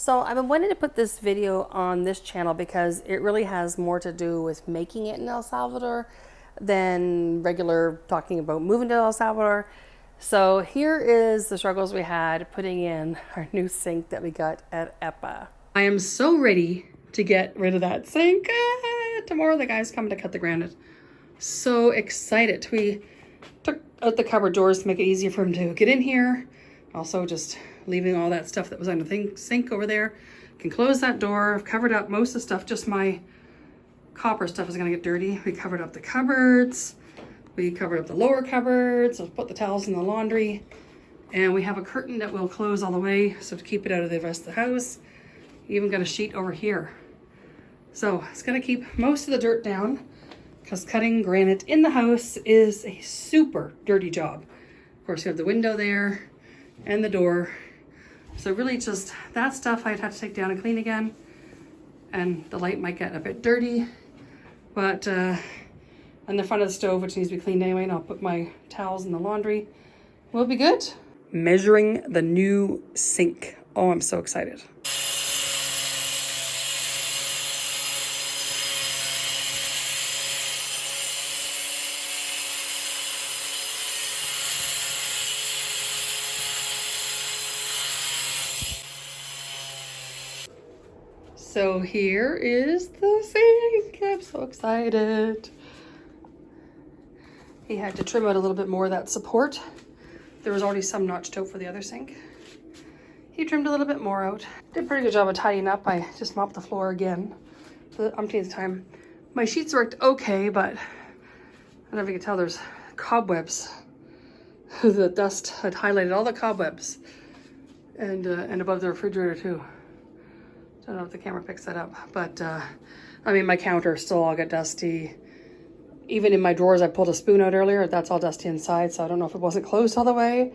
So I've been wanting to put this video on this channel because it really has more to do with making it in El Salvador than regular talking about moving to El Salvador. So here is the struggles we had putting in our new sink that we got at Expat. I am so ready to get rid of that sink. Tomorrow the guy's coming to cut the granite. So excited. We took out the cupboard doors to make it easier for him to get in here. Also just leaving all that stuff that was on the sink over there. Can close that door. I've covered up most of the stuff. Just my copper stuff is gonna get dirty. We covered up the cupboards. We covered up the lower cupboards. I'll put the towels in the laundry. And we have a curtain that will close all the way, so to keep it out of the rest of the house. Even got a sheet over here. So it's gonna keep most of the dirt down because cutting granite in the house is a super dirty job. Of course, you have the window there and the door. So really just that stuff I'd have to take down and clean again. And the light might get a bit dirty, but on the front of the stove, which needs to be cleaned anyway, and I'll put my towels in the laundry. We'll be good. Measuring the new sink. Oh, I'm so excited. So here is the sink. I'm so excited. He had to trim out a little bit more of that support. There was already some notched out for the other sink. He trimmed a little bit more out. Did a pretty good job of tidying up. I just mopped the floor again for the umpteenth time. My sheets worked okay, but I don't know if you can tell, there's cobwebs. The dust had highlighted all the cobwebs and above the refrigerator too. Don't know if the camera picks that up, but I mean, my counter still all got dusty. Even in my drawers, I pulled a spoon out earlier. That's all dusty inside, so I don't know if it wasn't closed all the way,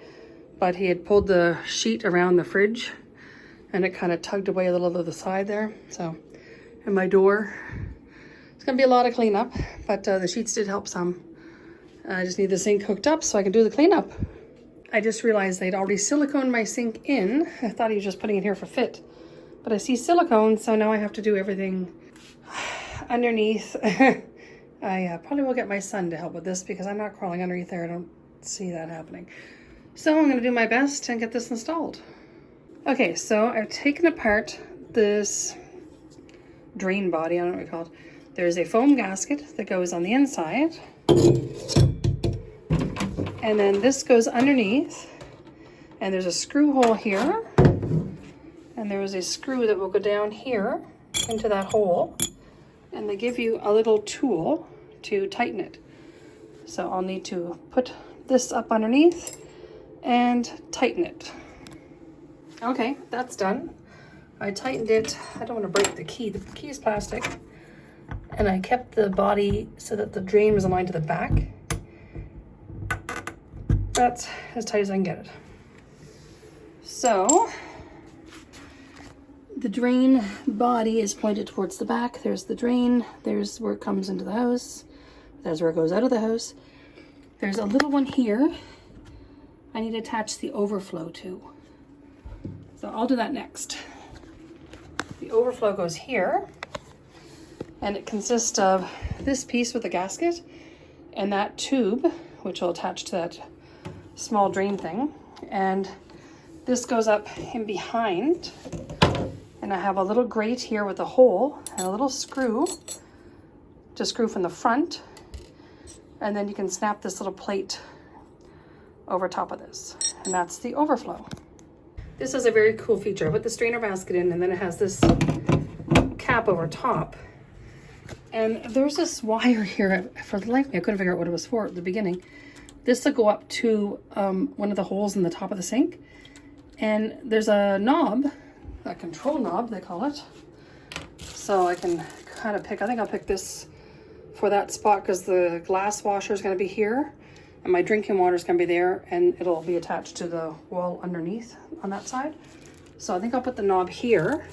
but he had pulled the sheet around the fridge and it kind of tugged away a little to the side there. So, and my door, it's gonna be a lot of cleanup, but the sheets did help some. I just need the sink hooked up so I can do the cleanup. I just realized they'd already siliconed my sink in. I thought he was just putting it here for fit. But I see silicone, so now I have to do everything underneath. I probably will get my son to help with this because I'm not crawling underneath there. I don't see that happening. So I'm gonna do my best and get this installed. Okay, so I've taken apart this drain body, I don't know what you call it. There's a foam gasket that goes on the inside. And then this goes underneath. And there's a screw hole here. And there is a screw that will go down here into that hole. And they give you a little tool to tighten it. So I'll need to put this up underneath and tighten it. Okay, that's done. I tightened it. I don't want to break the key. The key is plastic. And I kept the body so that the drain was aligned to the back. That's as tight as I can get it. So the drain body is pointed towards the back. There's the drain. There's where it comes into the house. There's where it goes out of the house. There's a little one here I need to attach the overflow to. So I'll do that next. The overflow goes here, and it consists of this piece with the gasket and that tube, which will attach to that small drain thing. And this goes up in behind. And I have a little grate here with a hole and a little screw to screw from the front. And then you can snap this little plate over top of this. And that's the overflow. This is a very cool feature. I put the strainer basket in, and then it has this cap over top. And there's this wire here. For the life of me, I couldn't figure out what it was for at the beginning. This will go up to one of the holes in the top of the sink. And there's a knob, a control knob, they call it. So I can kind of pick, I think I'll pick this for that spot because the glass washer is going to be here and my drinking water is going to be there, and it'll be attached to the wall underneath on that side. So I think I'll put the knob here,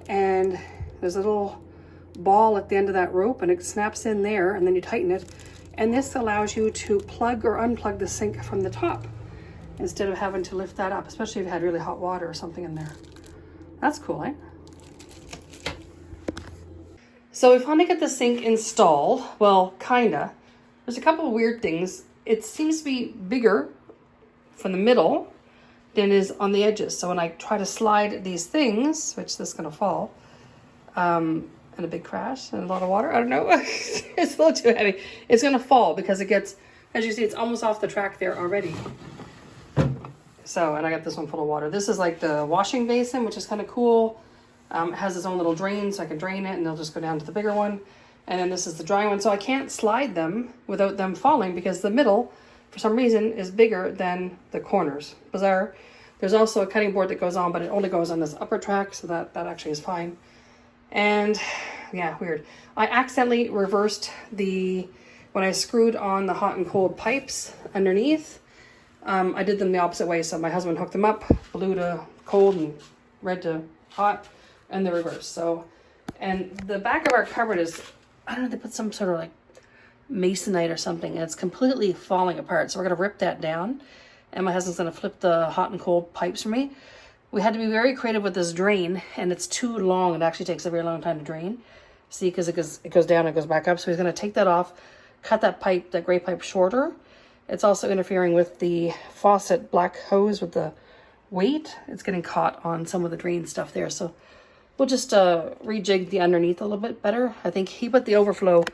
and there's a little ball at the end of that rope and it snaps in there, and then you tighten it. And this allows you to plug or unplug the sink from the top instead of having to lift that up, especially if you had really hot water or something in there. That's cool, eh? So we finally got the sink installed. Well, kinda. There's a couple of weird things. It seems to be bigger from the middle than it is on the edges. So when I try to slide these things, which this is gonna fall, and a big crash and a lot of water, I don't know. It's a little too heavy. It's gonna fall because it gets, as you see, it's almost off the track there already. So, and I got this one full of water. This is like the washing basin, which is kind of cool. It has its own little drain, so I can drain it and they'll just go down to the bigger one. And then this is the dry one. So I can't slide them without them falling because the middle, for some reason, is bigger than the corners. Bizarre. There's also a cutting board that goes on, but it only goes on this upper track, so that actually is fine. And yeah, weird. I accidentally reversed when I screwed on the hot and cold pipes underneath. I did them the opposite way. So my husband hooked them up, blue to cold and red to hot, and the reverse. So, and the back of our cupboard is, I don't know, they put some sort of like masonite or something, and it's completely falling apart. So we're going to rip that down, and my husband's going to flip the hot and cold pipes for me. We had to be very creative with this drain, and it's too long. It actually takes a very long time to drain. See, because it goes down and goes back up. So he's going to take that off, cut that pipe, that gray pipe, shorter. It's also interfering with the faucet black hose with the weight. It's getting caught on some of the drain stuff there. So we'll just rejig the underneath a little bit better. I think he put the overflow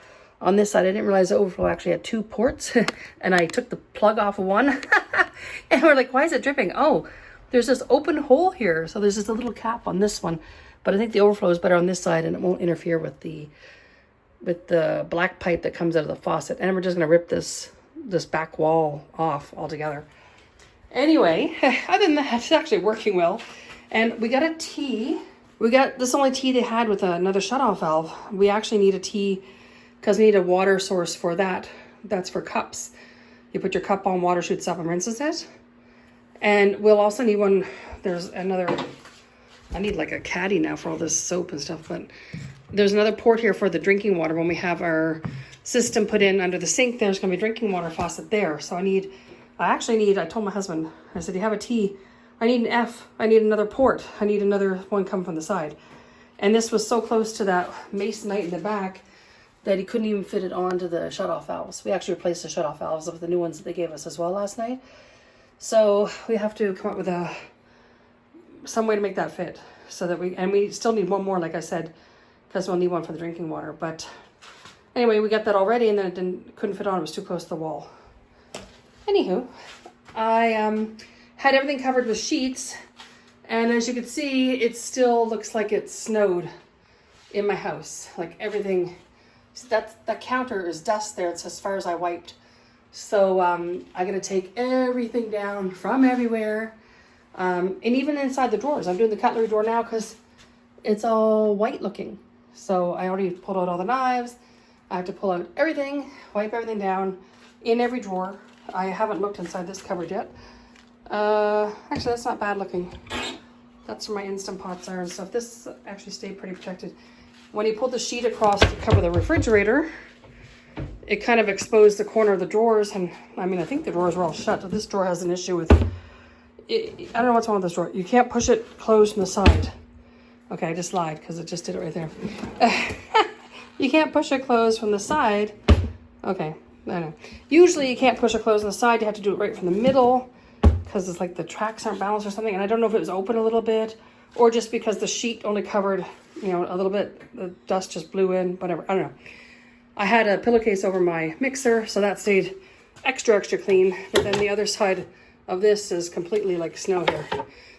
on this side. I didn't realize the overflow actually had 2 ports. And I took the plug off of one. And we're like, why is it dripping? Oh, there's this open hole here. So there's just a little cap on this one. But I think the overflow is better on this side and it won't interfere with the black pipe that comes out of the faucet. And we're just going to rip this back wall off altogether. Anyway, other than that, it's actually working well. And we got a T. This is the only T they had with another shutoff valve. We actually need a T because we need a water source for that. That's for cups. You put your cup on, water shoots up and rinses it. And we'll also need one. There's another, I need like a caddy now for all this soap and stuff, but there's another port here for the drinking water. When we have our system put in under the sink, there's going to be a drinking water faucet there. So I told my husband, I said, you have a T. I need an F. I need another port. I need another one come from the side. And this was so close to that masonite in the back that he couldn't even fit it onto the shutoff valves. We actually replaced the shutoff valves with the new ones that they gave us as well last night. So we have to come up with some way to make that fit so that we still need one more, like I said, because we'll need one for the drinking water. But anyway, we got that already, and then it couldn't fit on. It was too close to the wall. Anywho, I had everything covered with sheets, and as you can see, it still looks like it snowed in my house. Like everything, that counter is dust there. It's as far as I wiped. So I'm gonna take everything down from everywhere, and even inside the drawers. I'm doing the cutlery drawer now because it's all white looking. So I already pulled out all the knives. I have to pull out everything, wipe everything down in every drawer. I haven't looked inside this cupboard yet. Actually, that's not bad looking. That's where my Instant Pots are and stuff. This actually stayed pretty protected. When he pulled the sheet across to cover the refrigerator, it kind of exposed the corner of the drawers. And I mean, I think the drawers were all shut. But this drawer has an issue with it. I don't know what's wrong with this drawer. You can't push it closed from the side. Okay, I just lied because it just did it right there. You can't push it closed from the side. Okay, I don't know. Usually you can't push it closed on the side. You have to do it right from the middle because it's like the tracks aren't balanced or something. And I don't know if it was open a little bit or just because the sheet only covered, a little bit. The dust just blew in, whatever. I don't know. I had a pillowcase over my mixer, so that stayed extra clean. But then the other side of this is completely like snow here.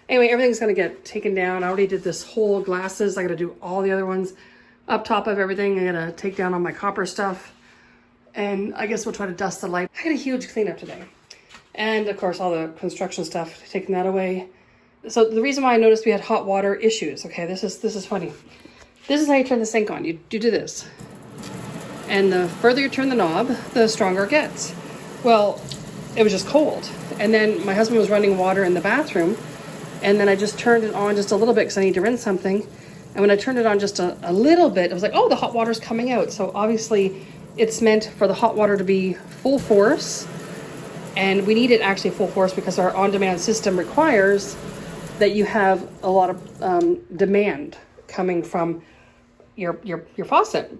Anyway, everything's going to get taken down. I already did this whole glasses. I got to do all the other ones. Up top of everything, I got to take down all my copper stuff. And I guess we'll try to dust the light. I had a huge cleanup today. And of course, all the construction stuff, taking that away. So the reason why I noticed we had hot water issues. Okay, this is funny. This is how you turn the sink on. You do this. And the further you turn the knob, the stronger it gets. Well, it was just cold. And then my husband was running water in the bathroom. And then I just turned it on just a little bit because I need to rinse something. And when I turned it on just a little bit, I was like, oh, the hot water's coming out. So obviously it's meant for the hot water to be full force. And we need it actually full force because our on-demand system requires that you have a lot of demand coming from your faucet.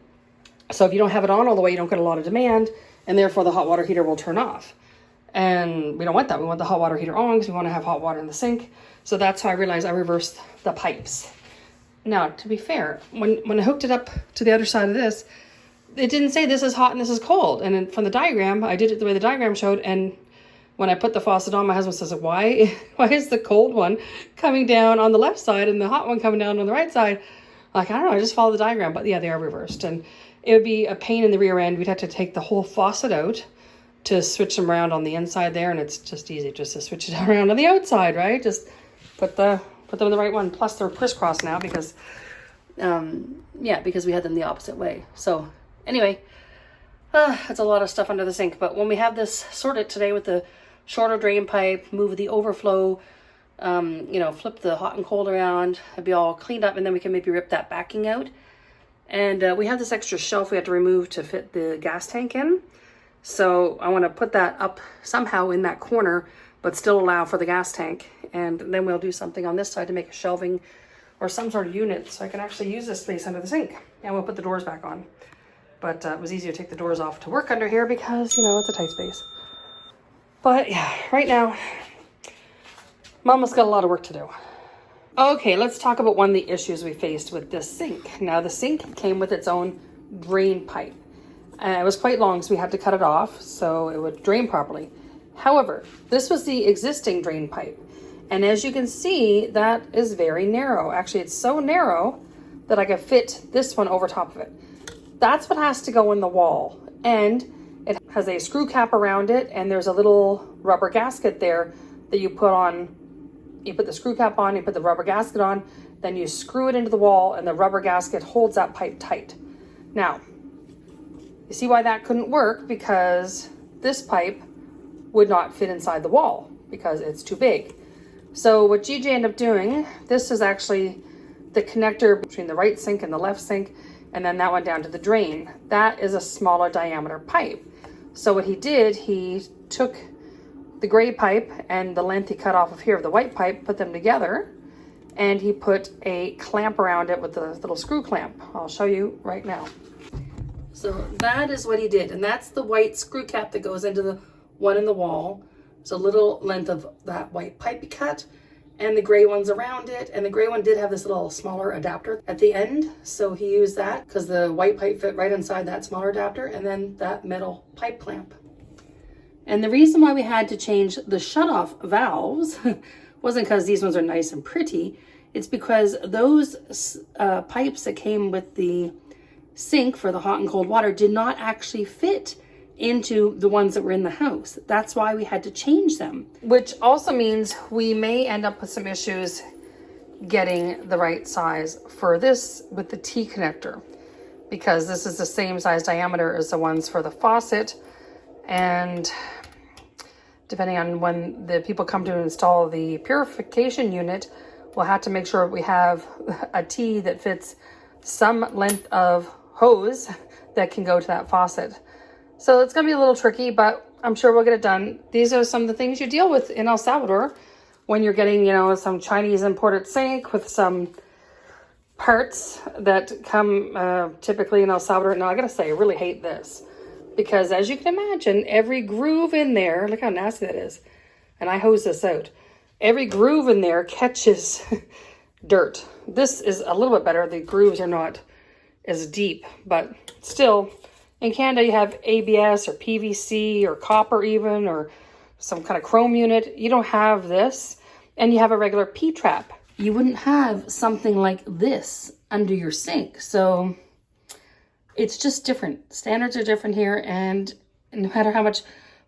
So if you don't have it on all the way, you don't get a lot of demand, and therefore the hot water heater will turn off. And we don't want that. We want the hot water heater on because we want to have hot water in the sink. So that's how I realized I reversed the pipes. Now, to be fair, when I hooked it up to the other side of this, it didn't say this is hot and this is cold. And then from the diagram, I did it the way the diagram showed. And when I put the faucet on, my husband says, why is the cold one coming down on the left side and the hot one coming down on the right side? Like, I don't know, I just follow the diagram. But yeah, they are reversed. And it would be a pain in the rear end. We'd have to take the whole faucet out to switch them around on the inside there. And it's just easy just to switch it around on the outside, right? Just put them in the right one. Plus they're crisscross now because, because we had them the opposite way. So anyway, that's a lot of stuff under the sink. But when we have this sorted today with the shorter drain pipe, move the overflow, flip the hot and cold around, it'd be all cleaned up, and then we can maybe rip that backing out. And we have this extra shelf we have to remove to fit the gas tank in. So I want to put that up somehow in that corner, but still allow for the gas tank. And then we'll do something on this side to make a shelving or some sort of unit so I can actually use this space under the sink. And we'll put the doors back on. But it was easier to take the doors off to work under here because, it's a tight space. But yeah, right now, Mama's got a lot of work to do. Okay, let's talk about one of the issues we faced with this sink. Now, the sink came with its own drain pipe. It was quite long, so we had to cut it off so it would drain properly. However, this was the existing drain pipe. And as you can see, that is very narrow. Actually, it's so narrow that I could fit this one over top of it. That's what has to go in the wall. And it has a screw cap around it, and there's a little rubber gasket there that you put on. You put the screw cap on, you put the rubber gasket on, then you screw it into the wall, and the rubber gasket holds that pipe tight. Now, you see why that couldn't work? Because this pipe would not fit inside the wall because it's too big. So what GJ ended up doing, this is actually the connector between the right sink and the left sink, and then that went down to the drain. That is a smaller diameter pipe. So what he did, he took the gray pipe and the length he cut off of here of the white pipe, put them together, and he put a clamp around it with the little screw clamp. I'll show you right now. So that is what he did, and that's the white screw cap that goes into the one in the wall. It's a little length of that white pipe he cut, and the gray one's around it, and the gray one did have this little smaller adapter at the end, so he used that because the white pipe fit right inside that smaller adapter, and then that metal pipe clamp. And the reason why we had to change the shutoff valves wasn't because these ones are nice and pretty. It's because those pipes that came with the sink for the hot and cold water did not actually fit into the ones that were in the house. That's why we had to change them. Which also means we may end up with some issues getting the right size for this with the T connector, because this is the same size diameter as the ones for the faucet. And depending on when the people come to install the purification unit, we'll have to make sure we have a T that fits some length of hose that can go to that faucet. So it's going to be a little tricky, but I'm sure we'll get it done. These are some of the things you deal with in El Salvador when you're getting, some Chinese imported sink with some parts that come typically in El Salvador. Now, I got to say, I really hate this because, as you can imagine, every groove in there, look how nasty that is. And I hose this out. Every groove in there catches dirt. This is a little bit better. The grooves are not as deep, but still, in Canada, you have ABS or PVC or copper even, or some kind of chrome unit. You don't have this, and you have a regular P-trap. You wouldn't have something like this under your sink. So it's just different. Standards are different here, and no matter how much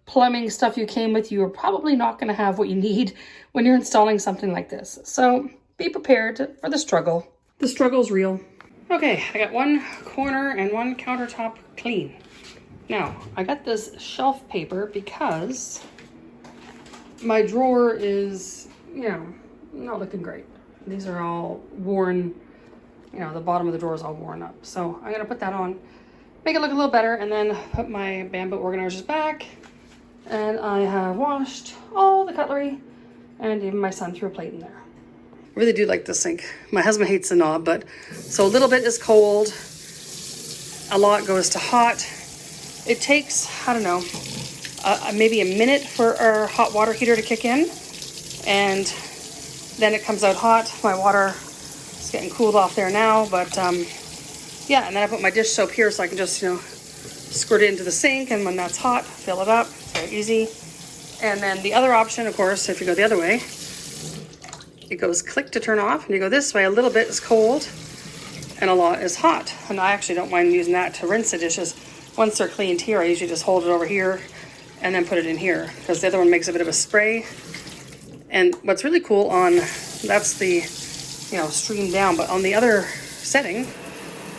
plumbing stuff you came with, you are probably not going to have what you need when you're installing something like this. So be prepared for the struggle. The struggle's real. Okay, I got one corner and one countertop clean. Now, I got this shelf paper because my drawer is, not looking great. These are all worn, the bottom of the drawer is all worn up. So I'm going to put that on, make it look a little better, and then put my bamboo organizers back. And I have washed all the cutlery, and even my son threw a plate in there. I really do like this sink. My husband hates the knob, but so a little bit is cold. A lot goes to hot. It takes, I don't know, maybe a minute for our hot water heater to kick in. And then it comes out hot. My water is getting cooled off there now, but yeah, and then I put my dish soap here so I can just, squirt it into the sink, and when that's hot, fill it up. It's very easy. And then the other option, of course, if you go the other way, it goes click to turn off, and you go this way, a little bit is cold and a lot is hot. And I actually don't mind using that to rinse the dishes. Once they're cleaned here, I usually just hold it over here and then put it in here, because the other one makes a bit of a spray. And what's really cool on, that's the, stream down, but on the other setting,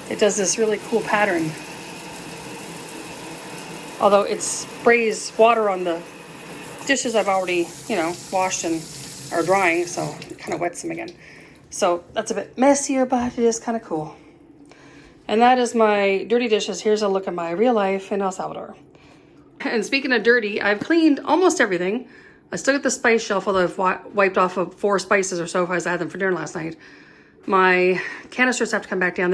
it does this really cool pattern. Although it sprays water on the dishes I've already, washed and are drying, so it kind of wets them again. So that's a bit messier, but it is kind of cool. And that is my dirty dishes. Here's a look at my real life in El Salvador. And speaking of dirty, I've cleaned almost everything. I still got the spice shelf, although I've wiped off of 4 spices or so as I had them for dinner last night. My canisters have to come back down.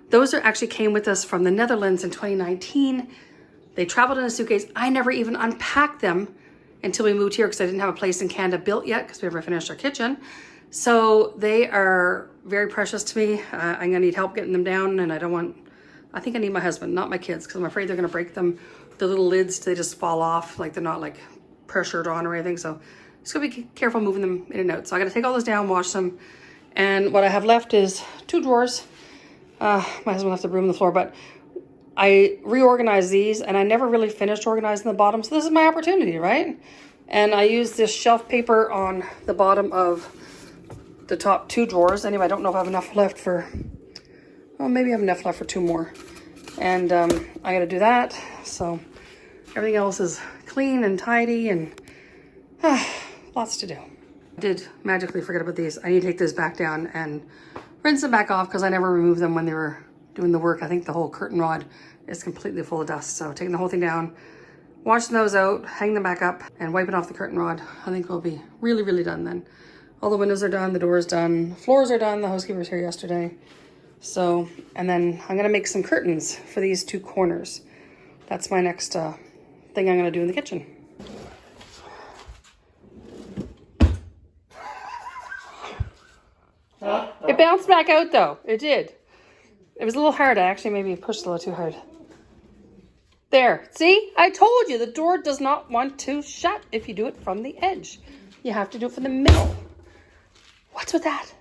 Those actually came with us from the Netherlands in 2019. They traveled in a suitcase. I never even unpacked them until we moved here because I didn't have a place in Canada built yet because we never finished our kitchen. So they are very precious to me. I'm gonna need help getting them down, and I think I need my husband, not my kids, because I'm afraid they're gonna break them. The little lids, they just fall off, like they're not like pressured on or anything. So just gotta be careful moving them in and out. So I gotta take all those down, wash them. And what I have left is 2 drawers. My husband left the broom on the floor, but I reorganized these and I never really finished organizing the bottom. So this is my opportunity, right? And I used this shelf paper on the bottom of the top 2 drawers. Anyway, I don't know if I have enough left for, well, maybe I have enough left for 2 more. And I gotta do that. So everything else is clean and tidy and lots to do. I did magically forget about these. I need to take this back down and rinse them back off because I never removed them when they were doing the work. I think the whole curtain rod is completely full of dust. So taking the whole thing down, washing those out, hang them back up, and wiping off the curtain rod, I think we'll be really, really done then. All the windows are done, the doors done, the floors are done. The housekeeper was here yesterday. So, and then I'm gonna make some curtains for these 2 corners. That's my next thing I'm gonna do in the kitchen. It bounced back out though, it did. It was a little hard, I actually maybe pushed a little too hard. There, see? I told you, the door does not want to shut if you do it from the edge. You have to do it from the middle. What's with that?